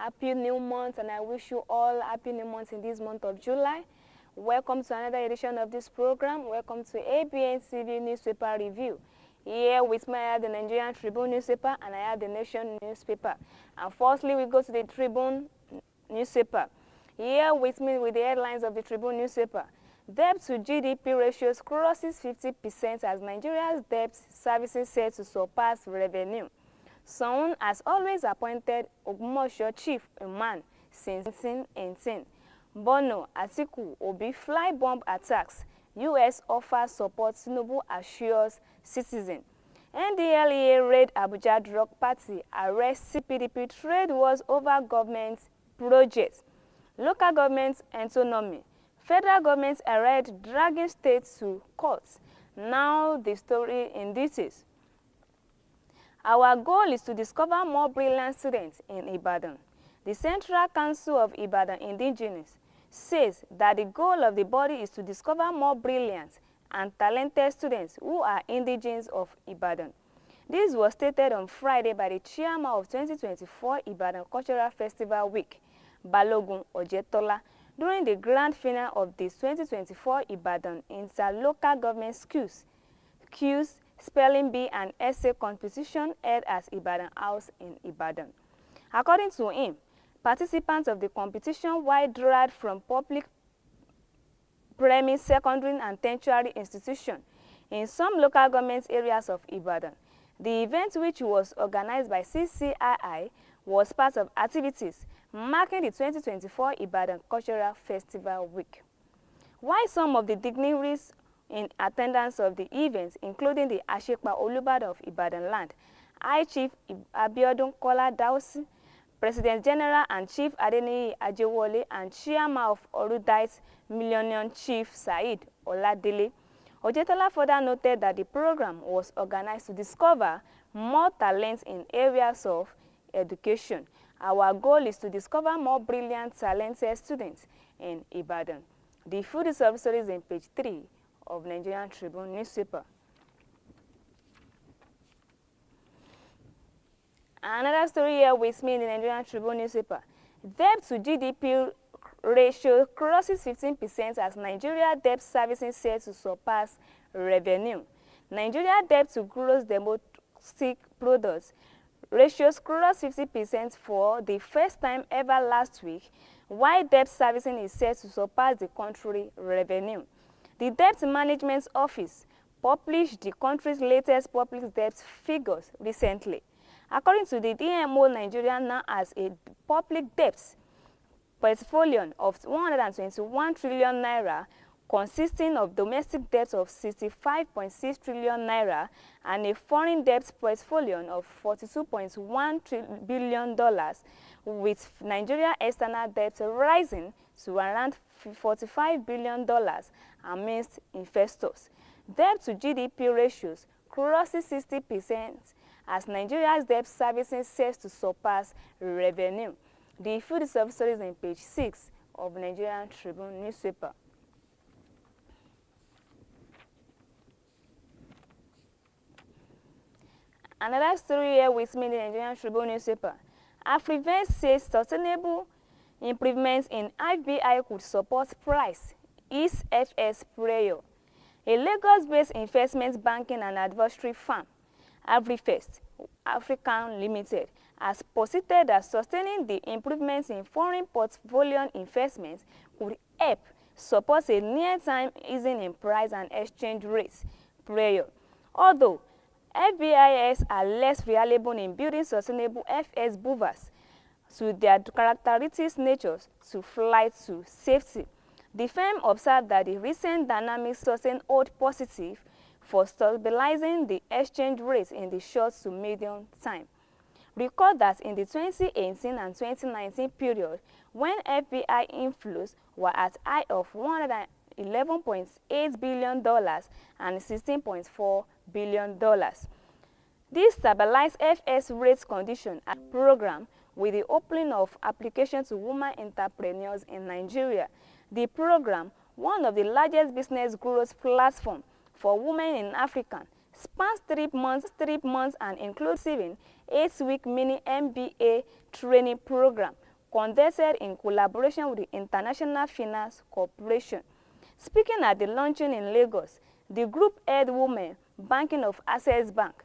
happy new month, and I wish you all happy new month in this month of July. Welcome to another edition of this program. Welcome to Abntv newspaper review. Here with me, I have the Nigerian Tribune newspaper and I have the Nation newspaper. And firstly, we go to the Tribune newspaper. Here with me with the headlines of the Tribune newspaper. Debt to GDP ratios crosses 50% as Nigeria's debt servicing set to surpass revenue. OSUN has always appointed Ogumosho chief imam since 1918. Bono, Atiku, Obi fly bomb attacks. U.S. offers support Tinubu assures citizen. NDLEA raid Abuja drug party, arrest CPDP trade wars over government projects. Local government autonomy. Federal government arrest dragging states to courts. Now the story in details. Our goal is to discover more brilliant students in Ibadan. The Central Council of Ibadan Indigenous says that the goal of the body is to discover more brilliant and talented students who are indigenes of Ibadan. This was stated on Friday by the chairman of 2024 Ibadan Cultural Festival Week, Balogun Ojetola, during the grand finale of the 2024 Ibadan Interlocal Government Schools, Q's Spelling Bee and Essay competition held at Ibadan House in Ibadan. According to him, participants of the competition were derived from public, primary, secondary and tertiary institutions in some local government areas of Ibadan. The event, which was organized by CCII, was part of activities marking the 2024 Ibadan Cultural Festival Week. While some of the dignitaries in attendance of the event, including the Ashekpa Olubadan of Ibadan Land, High Chief Abiodun Kola Dausi, President General and Chief Adeniyi Ajewole, and Chairman of Orudite Millennium Chief Said Oladele. Ojetola further noted that the program was organized to discover more talents in areas of education. Our goal is to discover more brilliant, talented students in Ibadan. The full details of the story is in page 3 of Nigerian Tribune newspaper. Another story here with me in the Nigerian Tribune newspaper. Debt to GDP ratio crosses 15% as Nigeria debt servicing set to surpass revenue. Nigeria debt to gross domestic products ratios crossed 50% for the first time ever last week, while debt servicing is set to surpass the country's revenue. The Debt Management Office published the country's latest public debt figures recently. According to the DMO, Nigeria now has a public debt portfolio of 121 trillion naira, consisting of domestic debt of 65.6 trillion naira and a foreign debt portfolio of $42.1 billion, with Nigeria external debt rising to around $45 billion amidst investors. Debt to GDP ratios crosses 60% as Nigeria's debt servicing sets to surpass revenue. The full details of the story is in page 6 of Nigerian Tribune newspaper. Another story here with me in the Nigerian Tribune newspaper. Afrivest says sustainable improvements in FBI could support price, is FS prayer. A Lagos-based investment banking and advisory firm, Afrivest African Limited, has posited that sustaining the improvements in foreign portfolio investments could help support a near-time easing in price and exchange rates prayer. Although FBIs are less reliable in building sustainable FS buffers to their characteristics natures to flight to safety, the firm observed that the recent dynamics sustain hold positive for stabilizing the exchange rates in the short to medium time. Recall that in the 2018 and 2019 period, when FBI inflows were at high of $111.8 billion and $16.4 billion. This stabilized FS rates condition and program with the opening of applications to women entrepreneurs in Nigeria. The program, one of the largest business growth platforms for women in Africa, spans 3 months and includes 8-week mini MBA training program conducted in collaboration with the International Finance Corporation. Speaking at the launching in Lagos, the group head woman banking of Access Bank,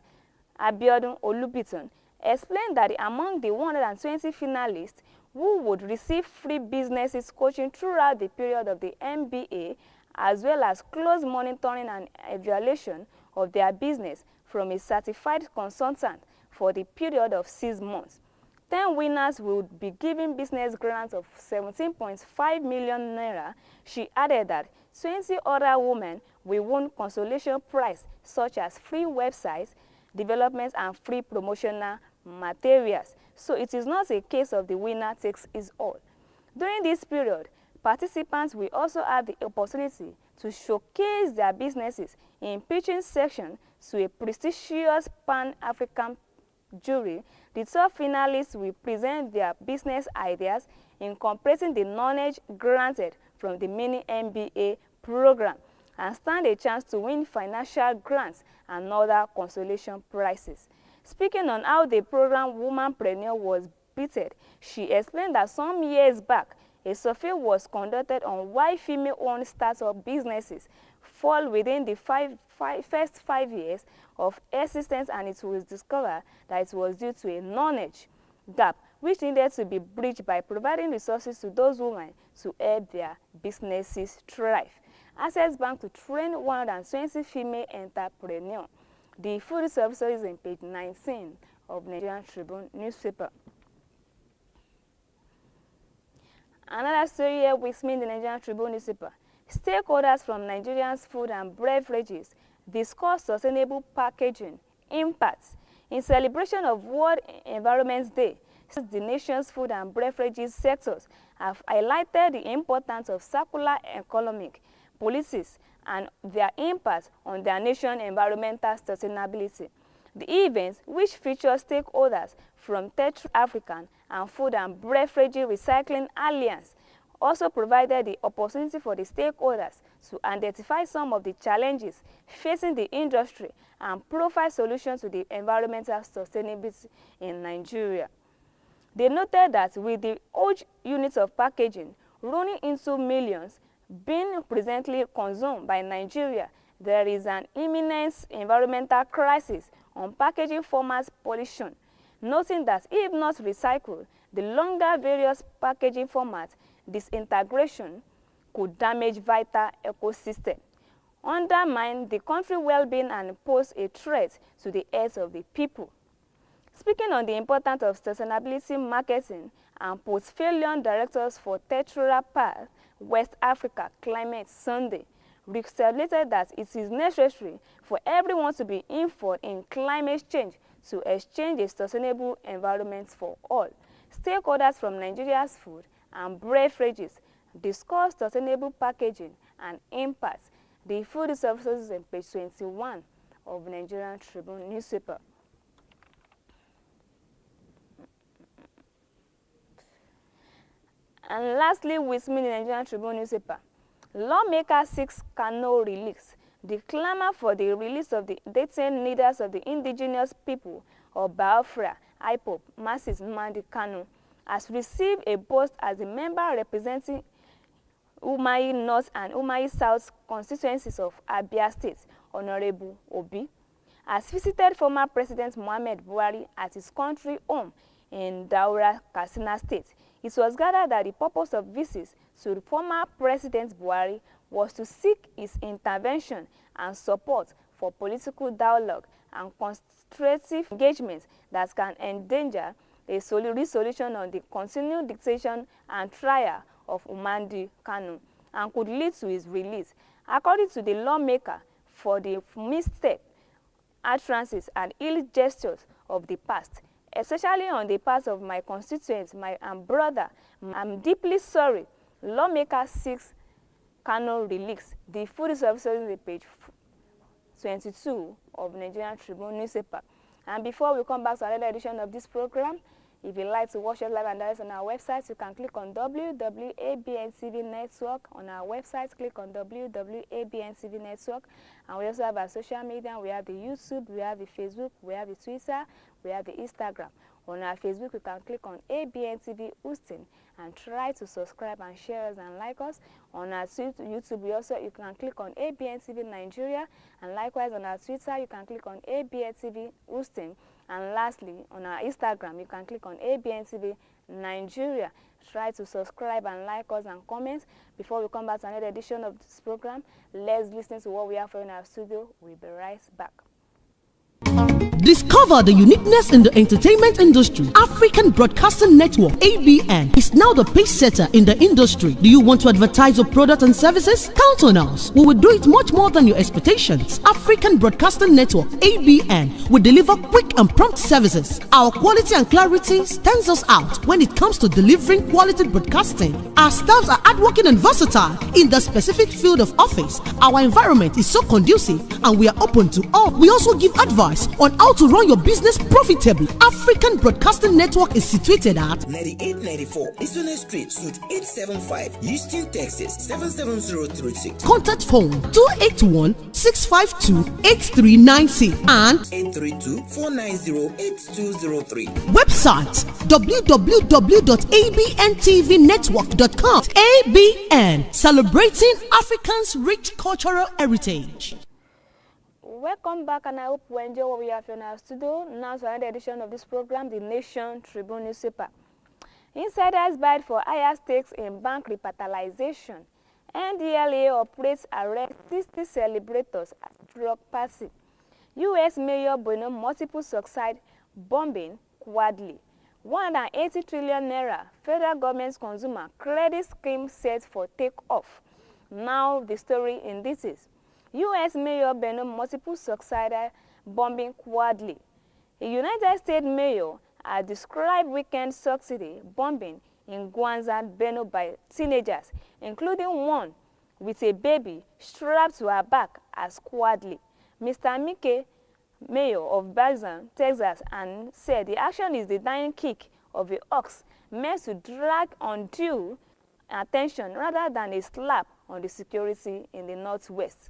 Abiodun Olubiton, explained that among the 120 finalists who would receive free businesses coaching throughout the period of the MBA, as well as close monitoring and evaluation of their business from a certified consultant for the period of 6 months. 10 winners would be given business grants of 17.5 million naira. She added that 20 other women will win consolation prize such as free websites, development and free promotional materials. So it is not a case of the winner takes it all. During this period, participants will also have the opportunity to showcase their businesses in pitching section to a prestigious Pan-African jury. The top finalists will present their business ideas incorporating the knowledge granted from the mini MBA program and stand a chance to win financial grants and other consolation prizes. Speaking on how the program Womanpreneur was bitten, she explained that some years back, a survey was conducted on why female-owned startup businesses fall within the first 5 years of existence, and it was discovered that it was due to a knowledge gap which needed to be bridged by providing resources to those women to help their businesses thrive. Access Bank to train 120 female entrepreneurs. The full service is on page 19 of Nigerian Tribune newspaper. Another story here with me in the Nigerian Tribune newspaper. Stakeholders from Nigeria's food and beverages discuss sustainable packaging impacts. In celebration of World Environment Day, the nation's food and beverages sectors have highlighted the importance of circular economic policies and their impact on their nation's environmental sustainability. The event, which features stakeholders from Tetra African and Food and Beverage Recycling Alliance, also provided the opportunity for the stakeholders to identify some of the challenges facing the industry and provide solutions to the environmental sustainability in Nigeria. They noted that with the huge units of packaging running into millions being presently consumed by Nigeria, there is an imminent environmental crisis on packaging formats pollution, noting that if not recycled, the longer various packaging formats disintegration could damage vital ecosystem, undermine the country's well-being and pose a threat to the health of the people. Speaking on the importance of sustainability marketing and portfolio directors for Tetra Pak West Africa Climate Sunday, reiterated that it is necessary for everyone to be informed in climate change to exchange a sustainable environment for all. Stakeholders from Nigeria's food and beverages discussed sustainable packaging and impacts. The food services on page 21 of Nigerian Tribune newspaper. And lastly, with me in the Nigerian Tribune newspaper, lawmaker seeks Kano release. The clamor for the release of the detained leaders of the indigenous people of Biafra, IPOB, Masses Nnamdi Kanu, has received a post as a member representing Umahi North and Umahi South constituencies of Abia State, Honorable Obi, has visited former President Muhammad Buhari at his country home in Daura, Katsina State. It was gathered that the purpose of visits to the former President Buhari was to seek his intervention and support for political dialogue and constructive engagement that can endanger a resolution on the continued detention and trial of Nnamdi Kanu and could lead to his release. According to the lawmaker, for the misstep, utterances and ill gestures of the past, especially on the part of my constituents, my brother, I'm deeply sorry. Lawmaker seeks Kanu release. The food services is page 22 of Nigerian Tribune newspaper. And before we come back to another edition of this program, if you'd like to watch us live and direct on our website, you can click on www.abntv network on our website. Click on www.abntv network, and we also have our social media. We have the YouTube, we have the Facebook, we have the Twitter, we have the Instagram. On our Facebook, you can click on Abntv OSUN and try to subscribe and share us and like us. On our YouTube, you can click on Abntv Nigeria, and likewise on our Twitter, you can click on Abntv OSUN. And lastly, on our Instagram, you can click on Abntv Nigeria. Try to subscribe and like us and comment. Before we come back to another edition of this program, let's listen to what we have for in our studio. We'll be right back. Discover the uniqueness in the entertainment industry. African Broadcasting Network (ABN) is now the pace setter in the industry. Do you want to advertise your product and services? Count on us. We will do it much more than your expectations. African Broadcasting Network (ABN) will deliver quick and prompt services. Our quality and clarity stands us out when it comes to delivering quality broadcasting. Our staffs are hardworking and versatile in the specific field of office. Our environment is so conducive and we are open to all. We also give advice on how to run your business profitably. African Broadcasting Network is situated at 9894 Eastern Street, Suite 875, Houston, Texas 77036. Contact phone 281-652-8396 and 832-490-8203. Website www.abntvnetwork.com. ABN, celebrating Africans' rich cultural heritage. Welcome back, and I hope you enjoy what we have in our studio. Now to another edition of this program, the Nation Tribune newspaper. Insiders bid for higher stakes in bank recapitalization. NDLA operates arrest 60 celebrators at drug party. U.S. Mayor Bono multiple suicide bombing quadly. 180 trillion naira federal government's consumer credit scheme set for takeoff. Now the story in details. U.S. Mayor Bono multiple suicide bombing quadly. A United States mayor has described weekend subsidy bombing in Gwanza, Benue by teenagers, including one with a baby strapped to her back as quadly. Mr. Mike, mayor of Bazan, Texas, and said the action is the dying kick of a ox meant to drag undue attention rather than a slap on the security in the Northwest.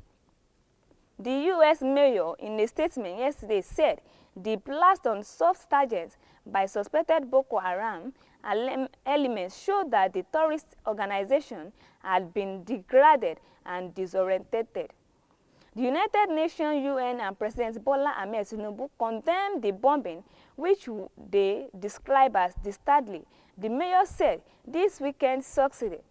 The U.S. mayor, in a statement yesterday, said the blast on soft targets by suspected Boko Haram elements showed that the terrorist organization had been degraded and disoriented. The United Nations, UN, and President Bola Ahmed Tinubu condemned the bombing, which they describe as dastardly. The mayor said this weekend succeeded.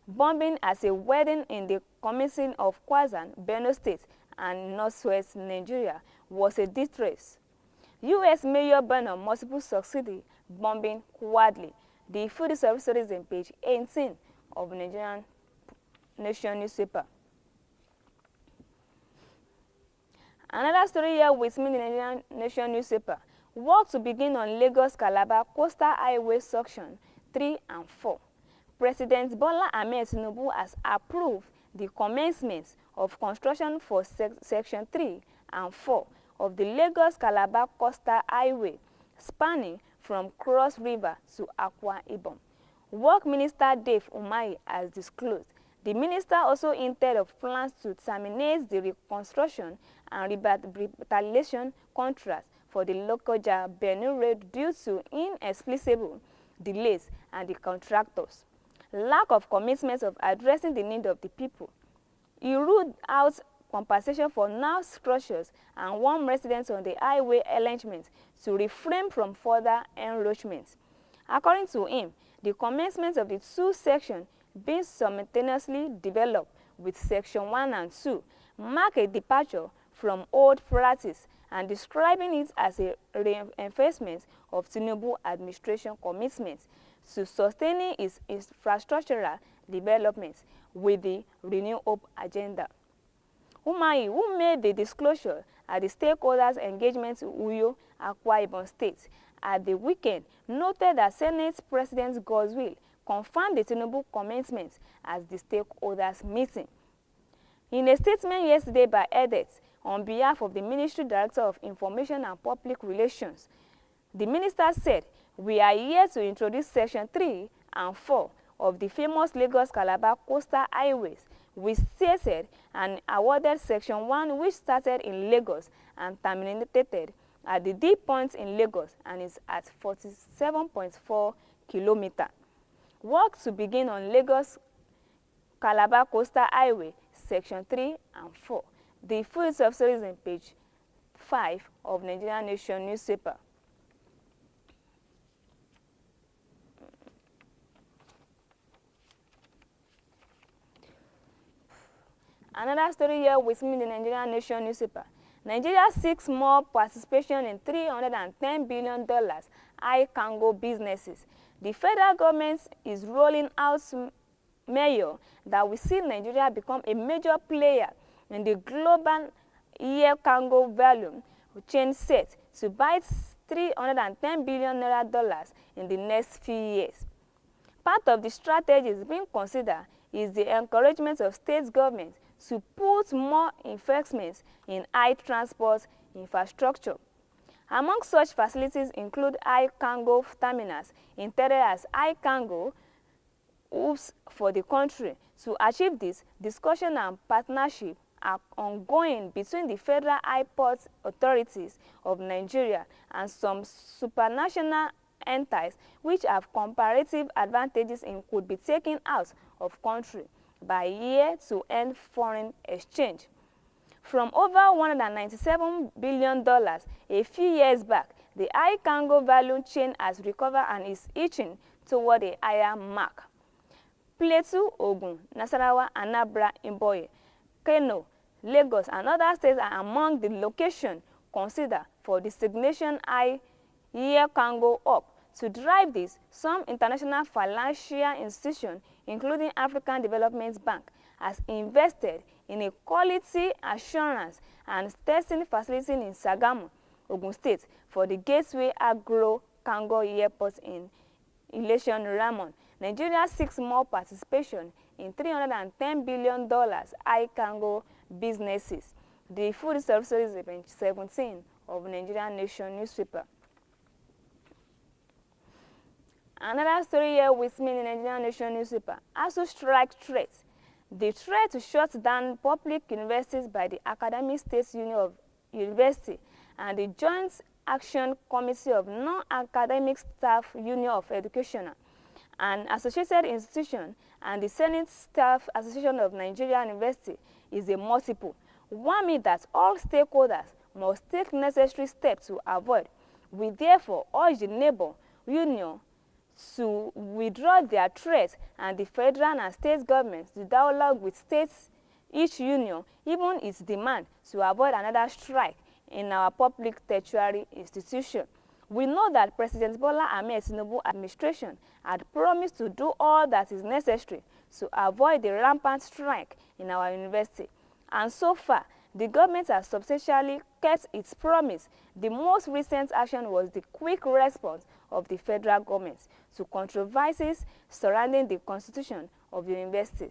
Bombing as a wedding in the community of Kwazan, Benue State, and Northwest Nigeria was a distress. U.S. Mayor Bono multiple succeeded bombing quadly. The full story is on page 18 of Nigerian Nation newspaper. Another story here with me in the Nigerian Nation newspaper. Work to begin on Lagos-Calabar Coastal Highway Section 3 and 4. President Bola Ahmed Tinubu has approved the commencement of construction for Section 3 and 4 of the Lagos-Calabar Coastal Highway, spanning from Cross River to Akwa Ibom. Work Minister Dave Umahi has disclosed. The minister also hinted of plans to terminate the reconstruction and revitalization contracts for the Lokoja Benue Road due to inexplicable delays and the contractors' lack of commitment of addressing the need of the people. He ruled out compensation for now structures and warned residents on the highway arrangement to refrain from further encroachment. According to him, the commencement of the two sections being simultaneously developed with Section 1 and 2 mark a departure from old practice and describing it as a reinforcement of Tinubu administration commitment to sustaining its infrastructural development with the Renew Hope agenda. Umahi, who made the disclosure at the stakeholders' engagement in Uyo, Akwa Ibom State at the weekend, noted that Senate President Godswill confirmed the Tinubu commencement as the stakeholders' meeting. In a statement yesterday by EDET, on behalf of the Ministry Director of Information and Public Relations, the minister said, "We are here to introduce Section 3 and 4 of the famous Lagos-Calabar Coastal Highways. We stated and awarded Section 1, which started in Lagos and terminated at the deep point in Lagos and is at 47.4 kilometers. Work to begin on Lagos Calabar Coastal Highway, Section 3 and 4. The full substory is in page 5 of Nigerian Nation newspaper. Another story here with me in the Nigerian Nation newspaper. Nigeria seeks more participation in $310 billion high cargo businesses. The federal government is rolling out measures that will see Nigeria become a major player in the global air cargo volume chain set to bite $310 billion in the next few years. Part of the strategies being considered is the encouragement of state governments to put more investments in high transport infrastructure. Among such facilities include high cargo terminals intended as high cargo hubs for the country. To achieve this, discussion and partnership are ongoing between the Federal Airport Authorities of Nigeria and some supranational entities which have comparative advantages and could be taken out of country by year to earn foreign exchange. From over $197 billion a few years back, the high cargo value chain has recovered and is inching toward a higher mark. Plateau, Ogun, Nasarawa, Anambra, Imboye, Kano, Lagos, and other states are among the locations considered for designation high air cargo hub. To drive this, some international financial institutions, including African Development Bank, has invested in a quality assurance and testing facility in Sagamu, Ogun State, for the Gateway Agro Cargo Airport in Ileshan Ramon. Nigeria seeks more participation in $310 billion high cargo businesses. The full substory is page 17 of Nigerian Nation newspaper. Another story here with me in the Nigerian Nation newspaper. ASUU strike threat. The threat to shut down public universities by the Academic States Union of University and the Joint Action Committee of Non-Academic Staff Union of Education, an associated institution, and the Senate Staff Association of Nigerian University is a multiple. One means that all stakeholders must take necessary steps to avoid. We therefore urge the neighbor union to withdraw their threats and the federal and state governments to dialogue with states, each union, even its demand to avoid another strike in our public tertiary institution. We know that President Bola Ahmed Tinubu administration had promised to do all that is necessary to avoid the rampant strike in our university. And so far, the government has substantially kept its promise. The most recent action was the quick response of the federal government to controversies surrounding the constitution of the university.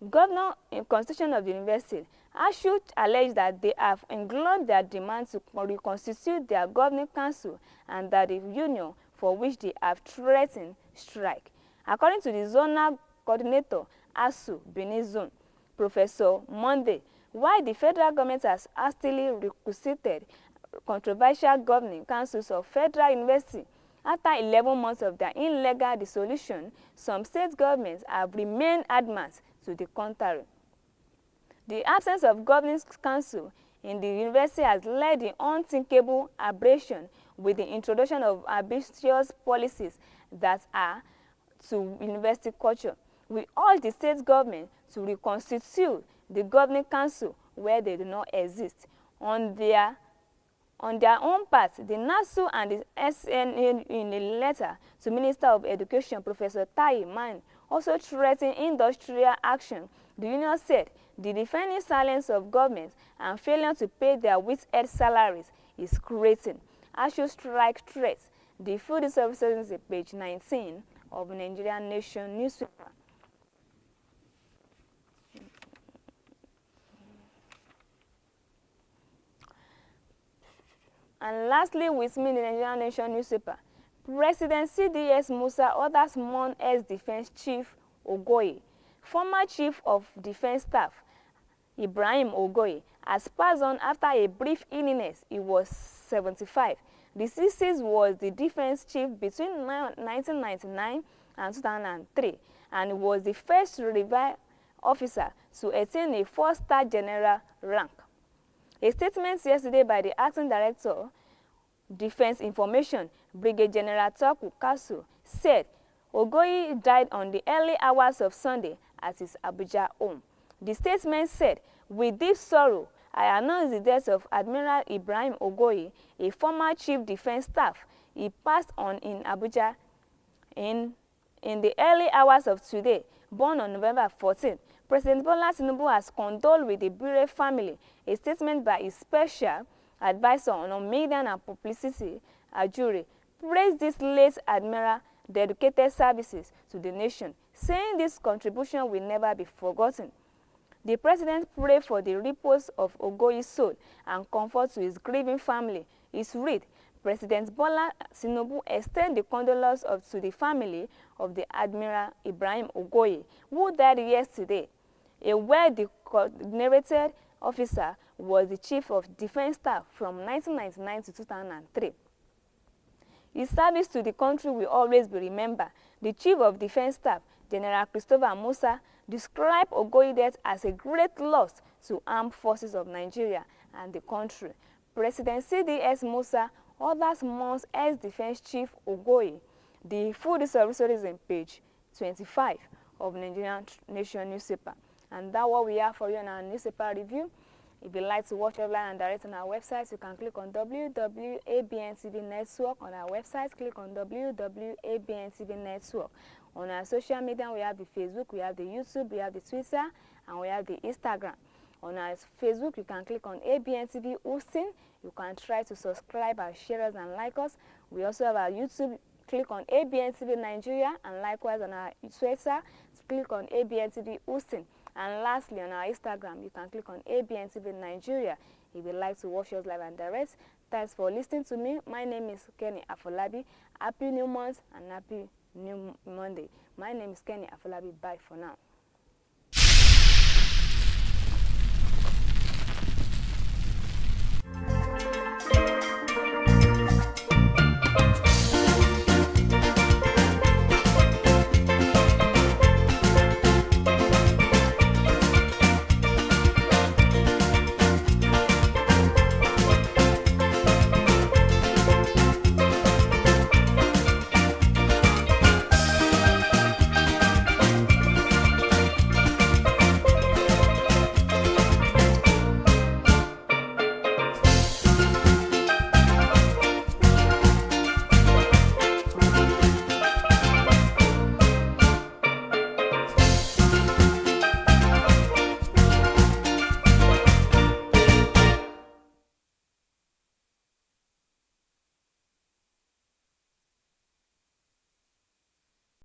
Governor in constitution of the university, ASUU alleged that they have ignored their demand to reconstitute their governing council and that the union for which they have threatened strike. According to the zonal coordinator, ASUU Benin Zone, Professor Monday, while the federal government has hastily requisited controversial governing councils of federal university, after 11 months of their illegal dissolution, some state governments have remained adamant to the contrary. The absence of governing council in the university has led to unthinkable aberration with the introduction of ambitious policies that are to university culture. We urge the state government to reconstitute the governing council where they do not exist. On their own part, the NASU and the SNA in a letter to Minister of Education, Professor Tai Man, also threatened industrial action. The union said the deafening silence of government and failure to pay their with-head salaries is creating ASUU strike threats. The full services is page 19 of Nigerian Nation newspaper. And lastly, with me in the Nigerian Nation newspaper, President CDS Musa orders Mon ex-defense chief Ogoye, former chief of defense staff Ibrahim Ogoye, has passed on after a brief illness. He was 75. The deceased was the defense chief between 1999 and 2003 and was the first reserve officer to attain a 4-star general rank. A statement yesterday by the acting director, Defense Information, Brigadier General Toku Kasu, said Ogoyi died on the early hours of Sunday at his Abuja home. The statement said, "With deep sorrow, I announce the death of Admiral Ibrahim Ogoyi, a former chief defense staff. He passed on in Abuja in the early hours of today, born on November 14. President Bola Tinubu has condoled with the bereaved family. A statement by his special advisor on media and publicity, Ajuri, praised this late admiral dedicated services to the nation, saying this contribution will never be forgotten. The president prayed for the repose of Ogoyi's soul and comfort to his grieving family. His read, President Bola Tinubu extends the condolences to the family of the Admiral Ibrahim Ogoyi, who died yesterday. A well-decorated officer was the chief of defense staff from 1999 to 2003. His service to the country will always be remembered. The chief of defense staff, General Christopher Musa, described Ogoyi's death as a great loss to armed forces of Nigeria and the country. President CDS Musa orders months ex-defense chief Ogoyi. The full story is on page 25 of Nigerian Nation newspaper. And that's what we have for you in our newspaper review. If you'd like to watch online and direct on our website, you can click on www.abntv network on our website. Click on www.abntv network. On our social media, we have the Facebook, we have the YouTube, we have the Twitter, and we have the Instagram. On our Facebook, you can click on Abntv OSUN. You can try to subscribe and share us and like us. We also have our YouTube. Click on Abntv Nigeria, and likewise on our Twitter, click on Abntv OSUN. And lastly, on our Instagram, you can click on Abntv Nigeria if you'd like to watch us live and direct. Thanks for listening to me. My name is Kenny Afolabi. Happy New Month and happy New Monday. My name is Kenny Afolabi. Bye for now.